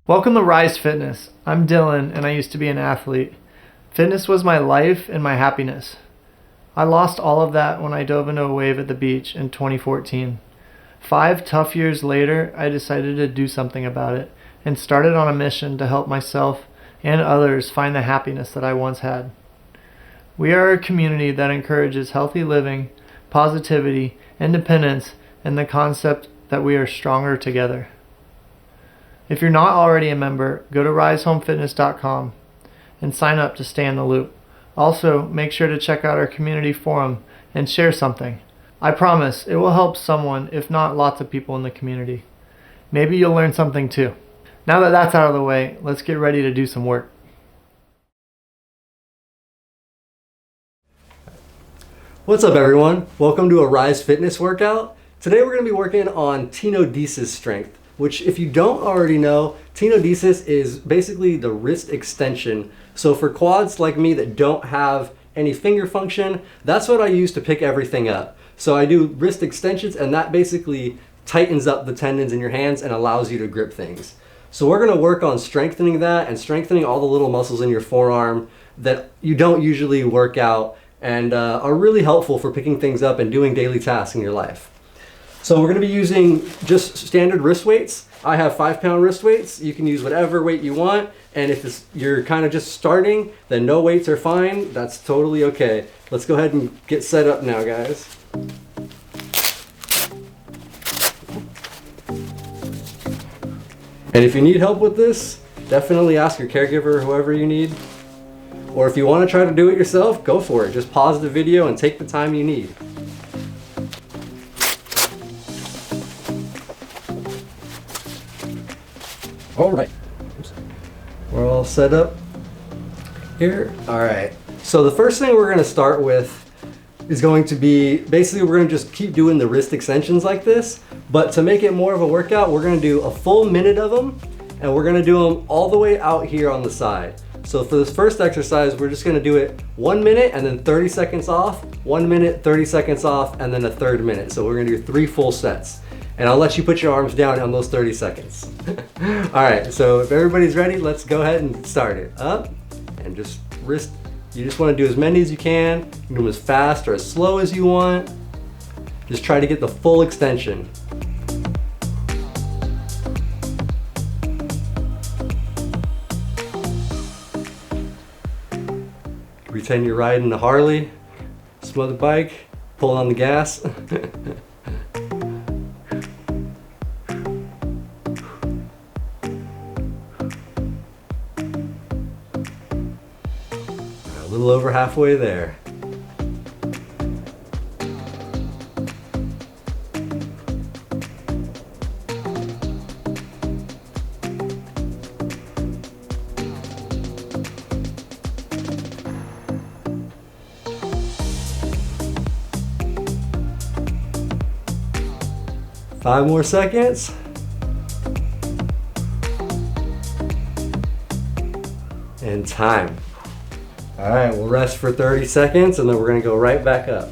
Welcome to Rise Fitness. I'm Dylan and I used to be an athlete. Fitness was my life and my happiness. I lost all of that when I dove into a wave at the beach in 2014. 5 tough years later, I decided to do something about it and started on a mission to help myself and others find the happiness that I once had. We are a community that encourages healthy living, positivity, independence, and the concept that we are stronger together. If you're not already a member, go to risehomefitness.com and sign up to stay in the loop. Also, make sure to check out our community forum and share something. I promise it will help someone, if not lots of people in the community. Maybe you'll learn something too. Now that that's out of the way, let's get ready to do some work. What's up everyone? Welcome to a Rise Fitness workout. Today we're going to be working on Tenodesis strength, which if you don't already know, Tenodesis is basically the wrist extension. So for quads like me that don't have any finger function, that's what I use to pick everything up. So I do wrist extensions and that basically tightens up the tendons in your hands and allows you to grip things. So we're going to work on strengthening that and strengthening all the little muscles in your forearm that you don't usually work out and are really helpful for picking things up and doing daily tasks in your life. So we're going to be using just standard wrist weights. I have 5-pound wrist weights. You can use whatever weight you want. And if you're kind of just starting, then no weights are fine. That's totally okay. Let's go ahead and get set up now, guys. And if you need help with this, definitely ask your caregiver or whoever you need. Or if you want to try to do it yourself, go for it. Just pause the video and take the time you need. All right, we're all set up here. All right, so the first thing we're going to start with is going to be, basically we're going to just keep doing the wrist extensions like this, but to make it more of a workout, we're going to do a full minute of them, and we're going to do them all the way out here on the side. So for this first exercise, we're just going to do it 1 minute and then 30 seconds off, 1 minute, 30 seconds off, and then a third minute. So we're going to do 3 full sets. And I'll let you put your arms down on those 30 seconds. All right, so if everybody's ready, let's go ahead and start it. Up, and just wrist, you just wanna do as many as you can. You can do them as fast or as slow as you want. Just try to get the full extension. Pretend you're riding a Harley, smother bike, pulling on the gas. A little over halfway there. Five more seconds. And time. All right, we'll rest for 30 seconds and then we're gonna go right back up.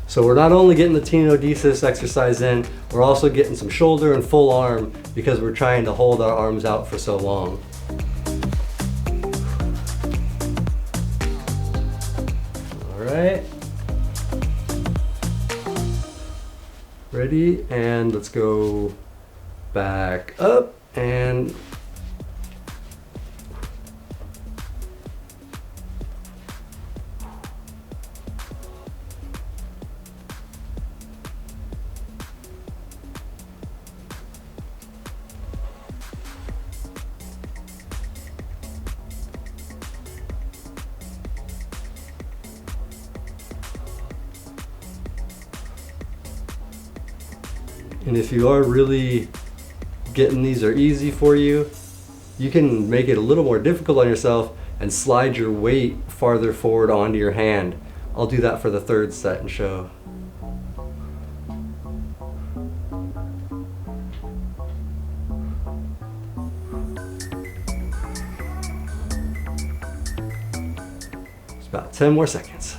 So we're not only getting the Tenodesis exercise in, we're also getting some shoulder and full arm because we're trying to hold our arms out for so long. All right. Ready, and let's go back up and if you are really getting these are easy for you, you can make it a little more difficult on yourself and slide your weight farther forward onto your hand. I'll do that for the third set and show. It's about 10 more seconds.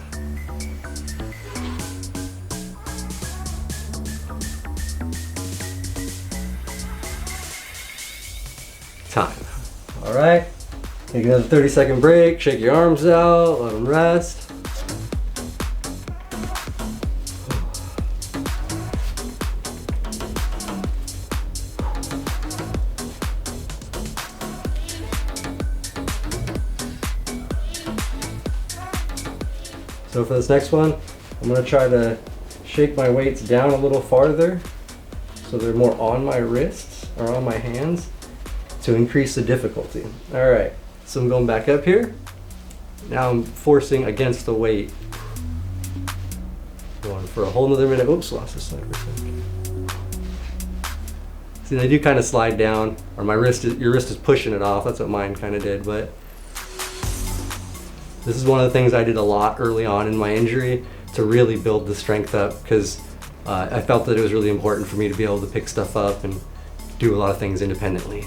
time. All right, take another 30-second break, shake your arms out, let them rest. So for this next one, I'm gonna try to shake my weights down a little farther so they're more on my wrists or on my hands to increase the difficulty. All right, so I'm going back up here. Now I'm forcing against the weight. Going for a whole nother minute. Oops, lost this side for a second. See, they do kind of slide down, or your wrist is pushing it off. That's what mine kind of did, but this is one of the things I did a lot early on in my injury to really build the strength up, because I felt that it was really important for me to be able to pick stuff up and do a lot of things independently.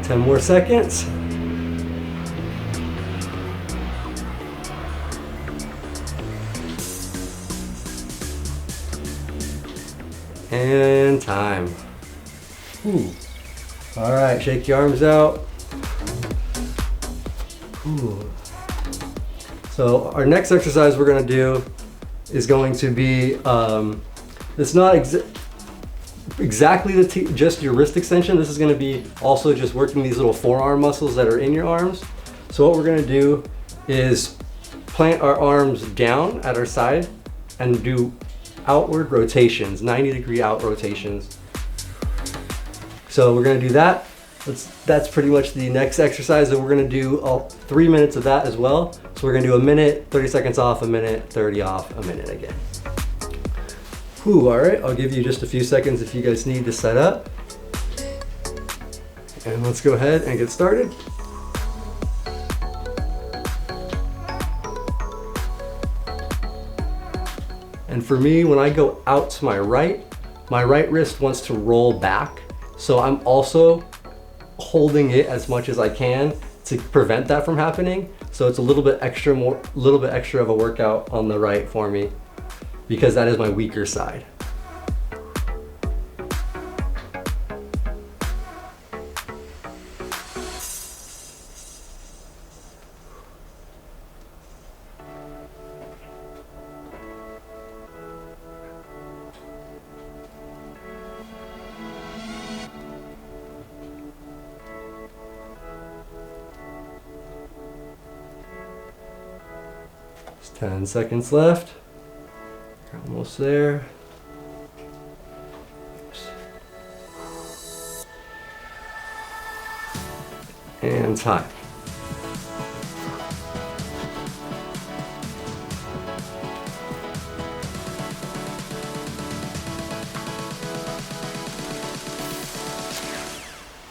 Ten more seconds. And time. Ooh. All right, shake your arms out. Ooh. So our next exercise we're gonna do is going to be, it's not exactly just your wrist extension. This is gonna be also just working these little forearm muscles that are in your arms. So what we're gonna do is plant our arms down at our side and do outward rotations, 90-degree out rotations. So we're gonna do that. That's pretty much the next exercise, and we're gonna do all 3 minutes of that as well. So we're gonna do a minute, 30 seconds off, a minute, 30 off, a minute again. Whew, all right, I'll give you just a few seconds if you guys need to set up. And let's go ahead and get started. And for me, when I go out to my right wrist wants to roll back. So I'm also holding it as much as I can to prevent that from happening. So it's a little bit extra of a workout on the right for me, because that is my weaker side. Just 10 seconds left. You're almost there. Oops. And time.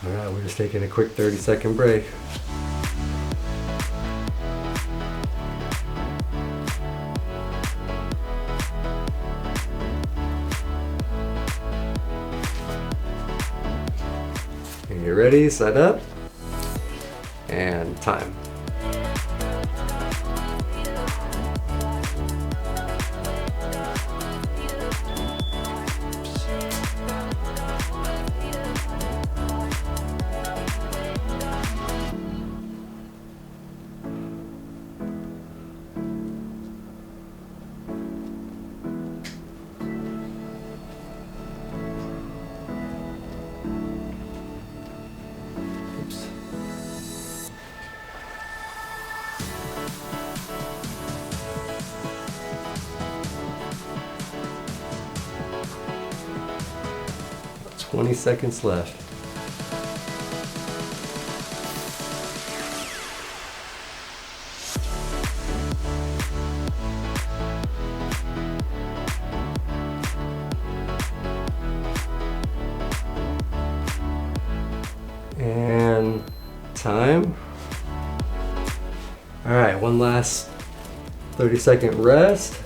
All right, we're just taking a quick 30-second break. You ready? Set up. And time. Oops. 20 seconds left. And time. All right, one last 30-second rest.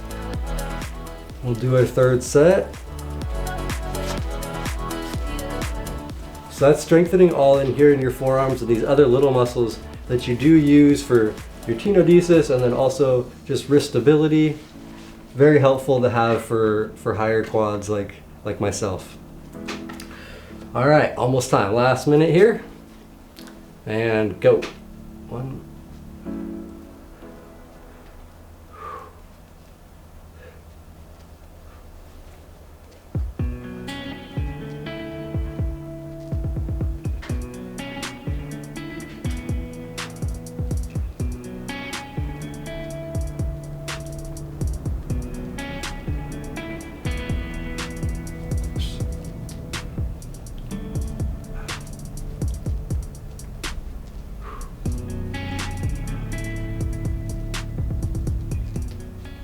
We'll do our third set. So that's strengthening all in here in your forearms and these other little muscles that you do use for your tenodesis, and then also just wrist stability. Very helpful to have for higher quads like myself. All right, almost time. Last minute here. And go. 1.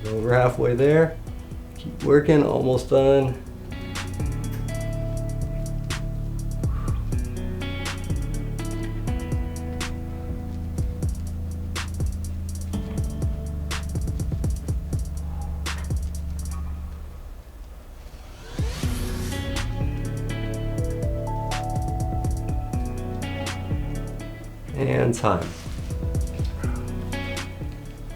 Over halfway there. Keep working, almost done. And time.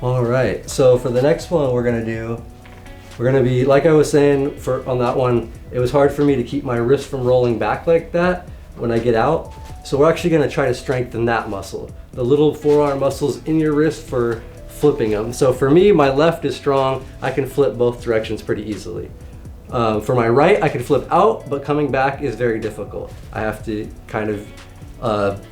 All right, so for the next one we're gonna be, like I was saying on that one, it was hard for me to keep my wrist from rolling back like that when I get out. So we're actually gonna try to strengthen that muscle, the little forearm muscles in your wrist for flipping them. So for me, my left is strong. I can flip both directions pretty easily. For my right, I can flip out, but coming back is very difficult. I have to kind of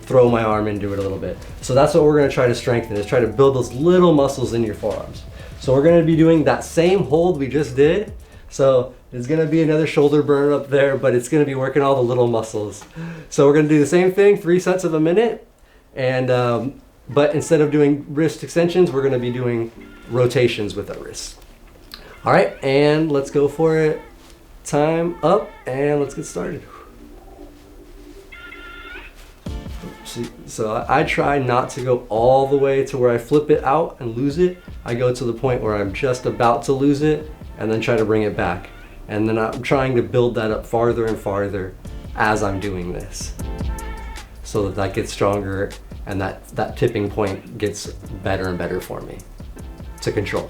throw my arm into it a little bit. So that's what we're gonna try to strengthen, is try to build those little muscles in your forearms. So we're gonna be doing that same hold we just did. So there's gonna be another shoulder burn up there, but it's gonna be working all the little muscles. So we're gonna do the same thing, 3 sets of a minute. And, but instead of doing wrist extensions, we're gonna be doing rotations with our wrists. All right, and let's go for it. Time up, and let's get started. So I try not to go all the way to where I flip it out and lose it. I go to the point where I'm just about to lose it and then try to bring it back. And then I'm trying to build that up farther and farther as I'm doing this, so that gets stronger and that tipping point gets better and better for me to control.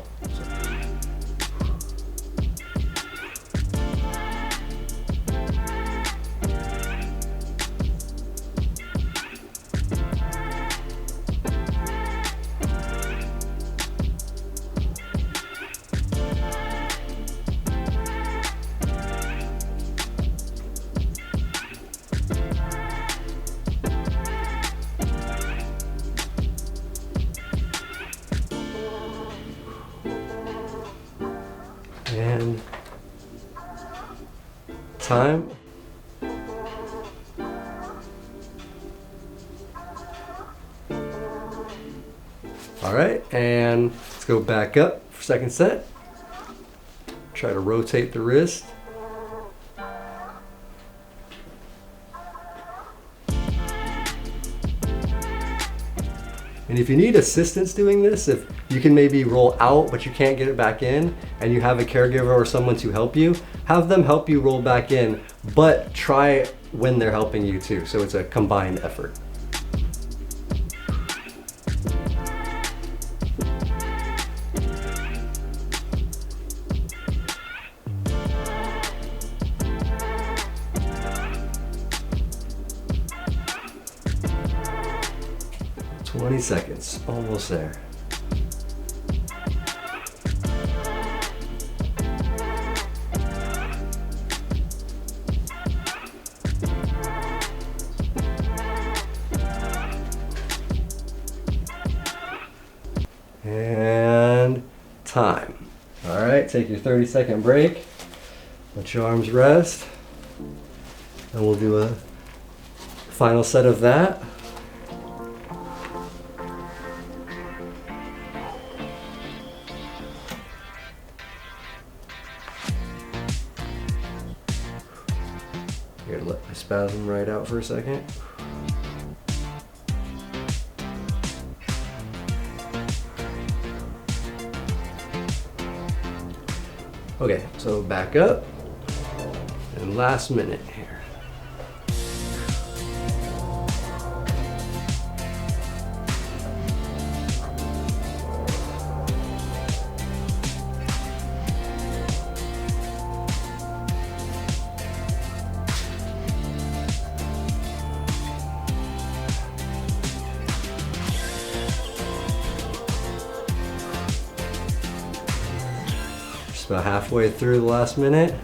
And time. All right, and let's go back up for second set. Try to rotate the wrist. And if you need assistance doing this, if you can maybe roll out but you can't get it back in, and you have a caregiver or someone to help you, have them help you roll back in, but try when they're helping you too, so it's a combined effort. Twenty seconds, almost there. And time. All right, take your 30-second break. Let your arms rest. And we'll do a final set of that. Here, let my spasm right out for a second. Okay, so back up, and last minute here. Just about halfway through the last minute.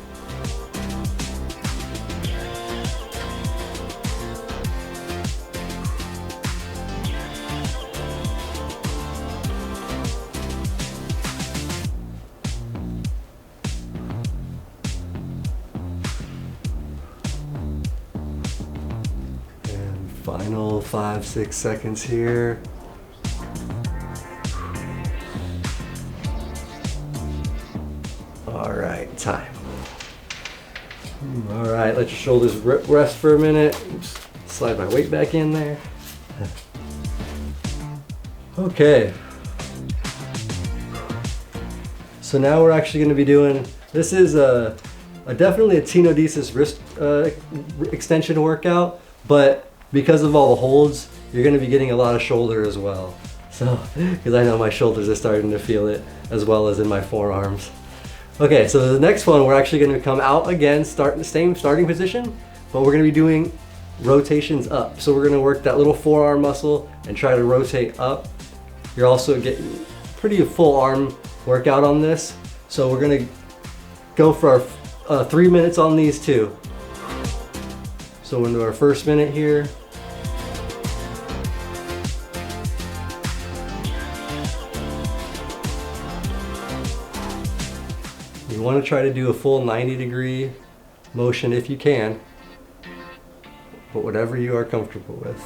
And final 5-6 seconds here. All right, time. All right, let your shoulders rest for a minute. Oops, slide my weight back in there. Okay. So now we're actually going to be doing, this is definitely a Tenodesis wrist extension workout, but because of all the holds, you're going to be getting a lot of shoulder as well. So, because I know my shoulders are starting to feel it as well as in my forearms. Okay, so the next one, we're actually going to come out again, start in the same starting position, but we're going to be doing rotations up. So we're going to work that little forearm muscle and try to rotate up. You're also getting pretty full arm workout on this. So we're going to go for our 3 minutes on these two. So into our first minute here. You want to try to do a full 90-degree motion if you can, but whatever you are comfortable with.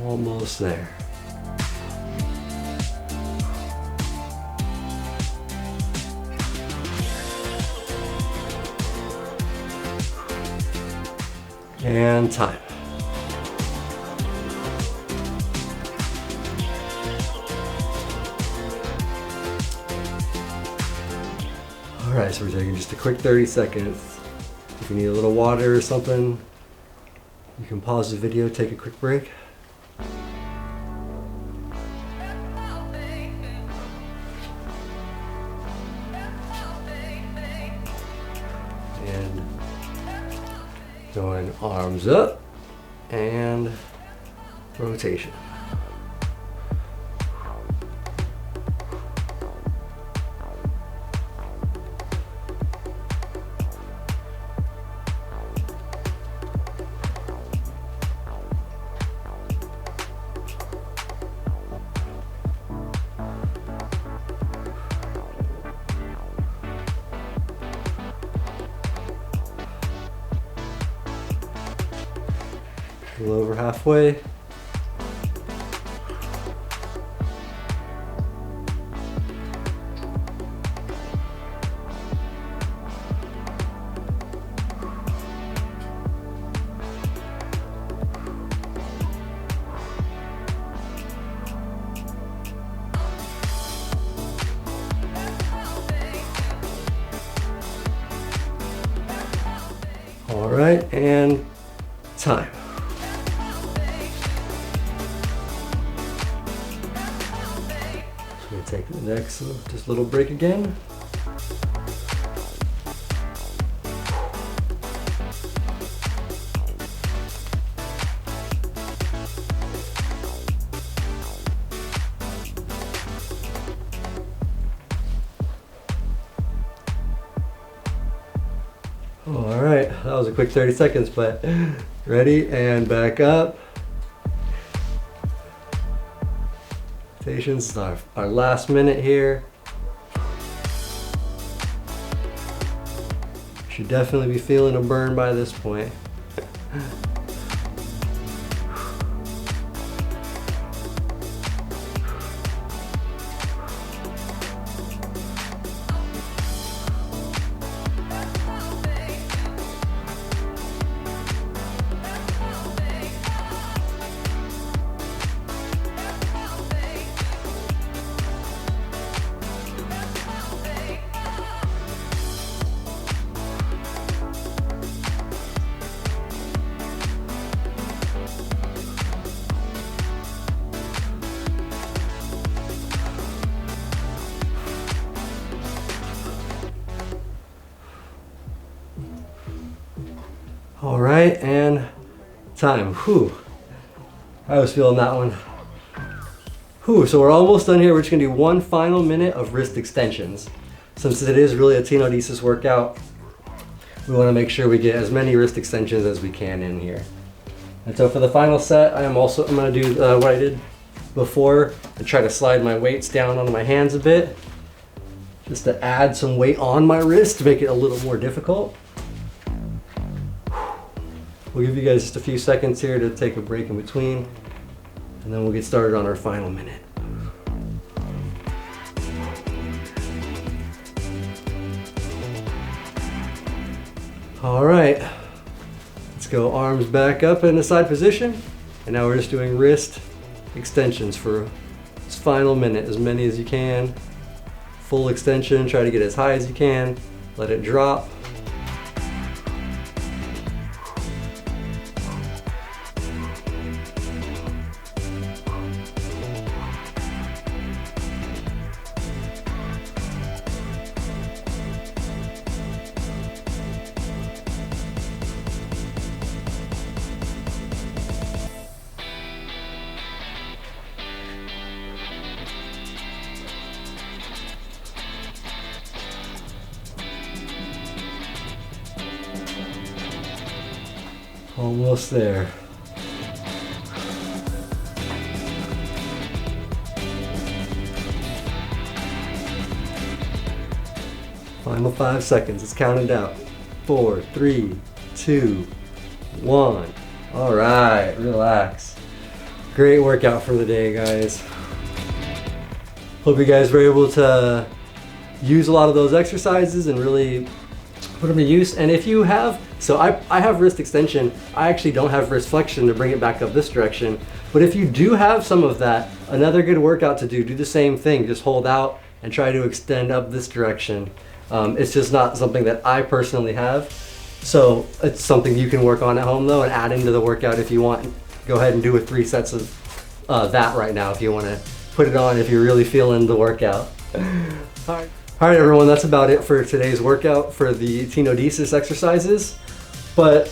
Almost there. And time. All right, so we're taking just a quick 30 seconds. If you need a little water or something, you can pause the video, take a quick break. And going arms up and rotation. A little over halfway. All right, and time. Take the next just little break again. All right, that was a quick 30 seconds, but ready and back up. This is our last minute here. Should definitely be feeling a burn by this point. All right, and time. Whew. I was feeling that one. Whew, so we're almost done here. We're just gonna do one final minute of wrist extensions. Since it is really a Tenodesis workout, we wanna make sure we get as many wrist extensions as we can in here. And so for the final set, I'm gonna do what I did before and try to slide my weights down onto my hands a bit, just to add some weight on my wrist to make it a little more difficult. We'll give you guys just a few seconds here to take a break in between, and then we'll get started on our final minute. All right, let's go arms back up in the side position, and now we're just doing wrist extensions for this final minute, as many as you can. Full extension, try to get as high as you can, let it drop. Almost there. Final 5 seconds. It's counted out. 4, 3, 2, 1. All right, relax. Great workout for the day, guys. Hope you guys were able to use a lot of those exercises and really put them to use. And if you have, so I have wrist extension. I actually don't have wrist flexion to bring it back up this direction. But if you do have some of that, another good workout to do the same thing. Just hold out and try to extend up this direction. It's just not something that I personally have. So it's something you can work on at home though and add into the workout if you want. Go ahead and do a 3 sets of that right now if you want to put it on if you're really feeling the workout. All right, everyone, that's about it for today's workout for the Tenodesis exercises. But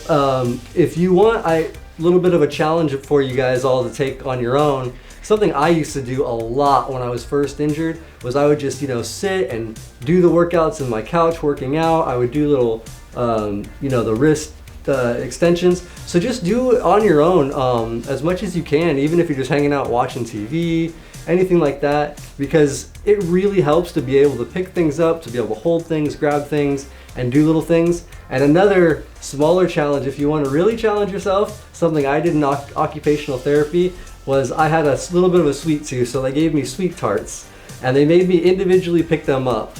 if you want a little bit of a challenge for you guys all to take on your own, something I used to do a lot when I was first injured was I would just, sit and do the workouts in my couch working out. I would do little, the wrist extensions. So just do it on your own as much as you can, even if you're just hanging out watching TV, anything like that, because it really helps to be able to pick things up, to be able to hold things, grab things, and do little things. And another smaller challenge, if you want to really challenge yourself, something I did in occupational therapy was I had a little bit of a sweet tooth, so they gave me sweet tarts, and they made me individually pick them up.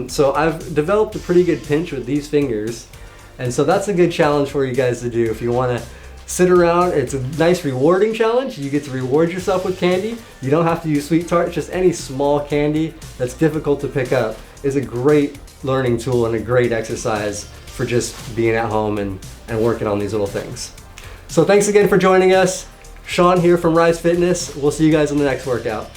So I've developed a pretty good pinch with these fingers, and so that's a good challenge for you guys to do if you want to sit around. It's a nice rewarding challenge. You get to reward yourself with candy. You don't have to use sweet tarts. Just any small candy that's difficult to pick up is a great learning tool and a great exercise for just being at home and working on these little things. So thanks again for joining us. Sean here from Rise Fitness. We'll see you guys in the next workout.